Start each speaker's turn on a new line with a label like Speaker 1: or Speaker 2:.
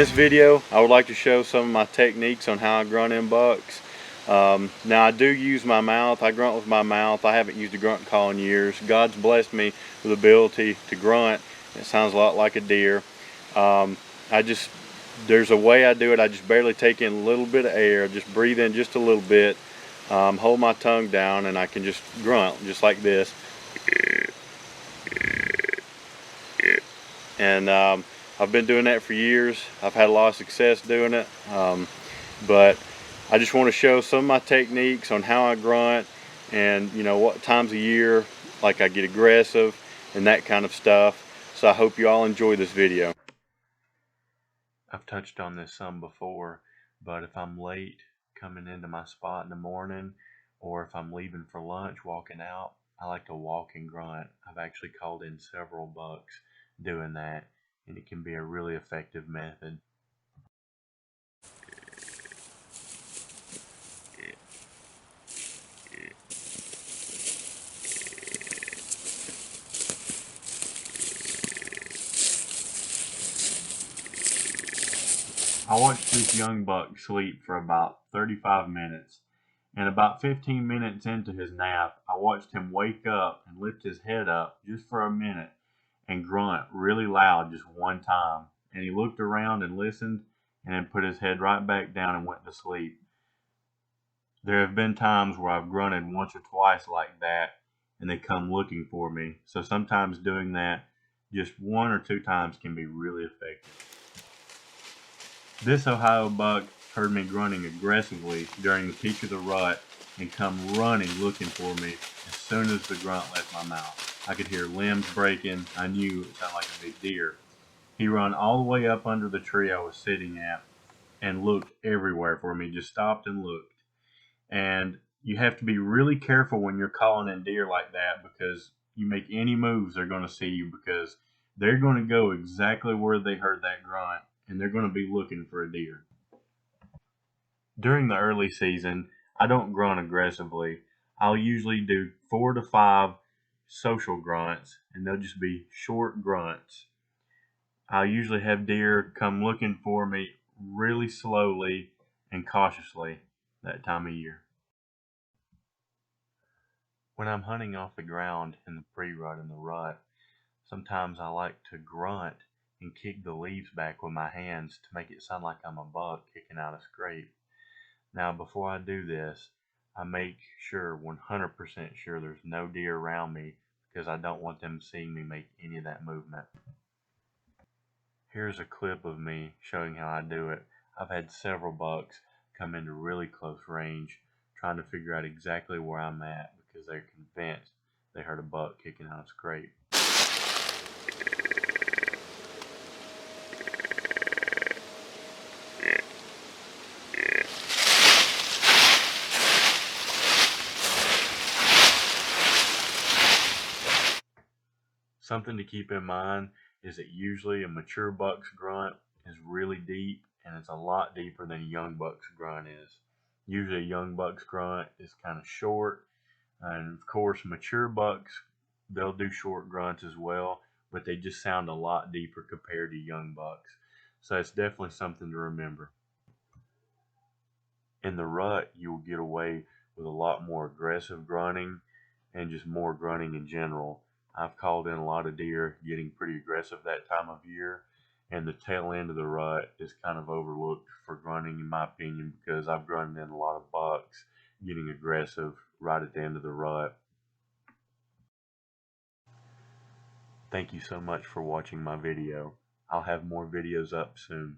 Speaker 1: In this video, I would like to show some of my techniques on how I grunt in bucks. Now I do use my mouth. I grunt with my mouth. I haven't used a grunt call in years. God's blessed me with the ability to grunt. It sounds a lot like a deer. There's a way I do it. I just barely take in a little bit of air, just breathe in just a little bit, hold my tongue down, and I can just grunt just like this. And I've been doing that for years. I've had a lot of success doing it, but I just want to show some of my techniques on how I grunt, and what times of year like I get aggressive and that kind of stuff. So I hope you all enjoy this video. I've touched on this some before, but if I'm late coming into my spot in the morning, or if I'm leaving for lunch walking out, I like to walk and grunt. I've actually called in several bucks doing that, and it can be a really effective method. I watched this young buck sleep for about 35 minutes, and about 15 minutes into his nap, I watched him wake up and lift his head up just for a minute and grunt really loud just one time. And he looked around and listened, and then put his head right back down and went to sleep. There have been times where I've grunted once or twice like that, and they come looking for me. So sometimes doing that just 1 or 2 times can be really effective. This Ohio buck heard me grunting aggressively during the peak of the rut and come running looking for me as soon as the grunt left my mouth. I could hear limbs breaking. I knew it sounded like a big deer. He ran all the way up under the tree I was sitting at and looked everywhere for me, just stopped and looked. And you have to be really careful when you're calling in deer like that, because you make any moves, they're going to see you, because they're going to go exactly where they heard that grunt, and they're going to be looking for a deer. During the early season, I don't grunt aggressively. I'll usually do 4 to 5 social grunts, and they'll just be short grunts. I'll usually have deer come looking for me really slowly and cautiously that time of year. When I'm hunting off the ground in the pre-rut and the rut, sometimes I like to grunt and kick the leaves back with my hands to make it sound like I'm a buck kicking out a scrape. Now, before I do this, I make sure, 100% sure, there's no deer around me, because I don't want them seeing me make any of that movement. Here's a clip of me showing how I do it. I've had several bucks come into really close range trying to figure out exactly where I'm at, because they're convinced they heard a buck kicking out a scrape. Something to keep in mind is that usually a mature buck's grunt is really deep, and it's a lot deeper than a young buck's grunt is. Usually a young buck's grunt is kind of short, and of course mature bucks, they'll do short grunts as well, but they just sound a lot deeper compared to young bucks. So it's definitely something to remember. In the rut, you'll get away with a lot more aggressive grunting and just more grunting in general. I've called in a lot of deer getting pretty aggressive that time of year, and the tail end of the rut is kind of overlooked for grunting, in my opinion, because I've grunted in a lot of bucks getting aggressive right at the end of the rut. Thank you so much for watching my video. I'll have more videos up soon.